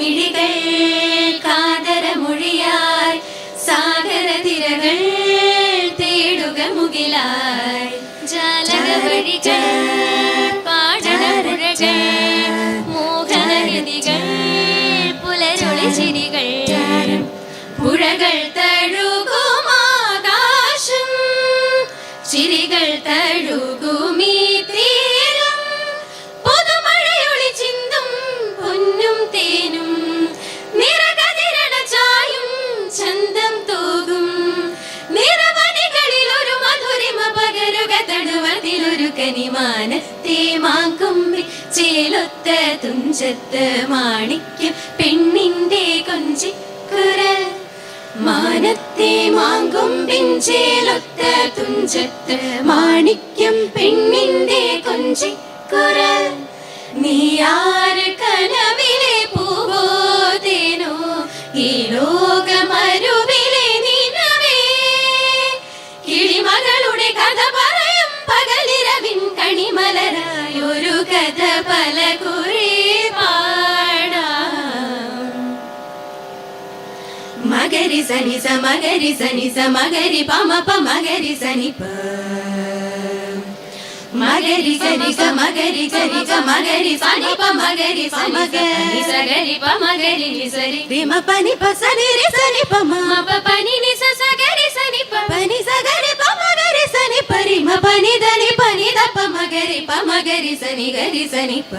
മിഴികൾ കാതരമൊഴിയായി സാഗര തിരകൾ തേടുക മുകിലായി ജാലക വഴികൾ പാടപുഴകൾ മോഹനഗതികൾ പുലരൊളി ചിരികൾ പുഴകൾ തഴുകുമാകാശം ചിരികൾ തഴുകുമീ തീരം പുതുമഴയൊളി ചിന്തും പൊന്നും തേനും നിറകതിരണ ചായും ചന്തം തൂകും നിറവനികളിൽ ഒരു മധുരിമ പകരുക തടുവതിലൊരു കനിമാനത്തെ മാങ്കുമ്പി ചേലൊത്ത തുഞ്ചത്ത് മാണിക്യം പെണ്ണിന്റെ കൊഞ്ചിക്കുരൽ മാനത്തെ മാങ്കൊമ്പിൻ ചേലൊത്ത തുഞ്ചത്ത് മാണിക്യം പെണ്ണിന്റെ കൊഞ്ചിക്കുരൽ നീയാര് കനവിലെ പൂവോ തേനോ ഈ ലോകമരുവിലെ നിനവേ കിളിമകളുടെ കഥ പറയും പകലിരവിൻ കണിമലരായൊരു കഥ പല കുറി മഗരി സനി സ മഗരി സനി സ മഗരി പമ പ മഗരി സനി പ മഗരി സനി സ മഗരി സനി സ മഗരി സനി പ മഗരി സനി സഗരി പ മഗരി നി സരി രി മ പ നി പ സനി രി സനി പ మ പ പ നി നി സ സഗരി സനി പ പ നി സഗരി പ മഗരി സനി പ രി మ പ നി ധ നി പ നി ധ പ മഗരി സനി ഗരി സനി പ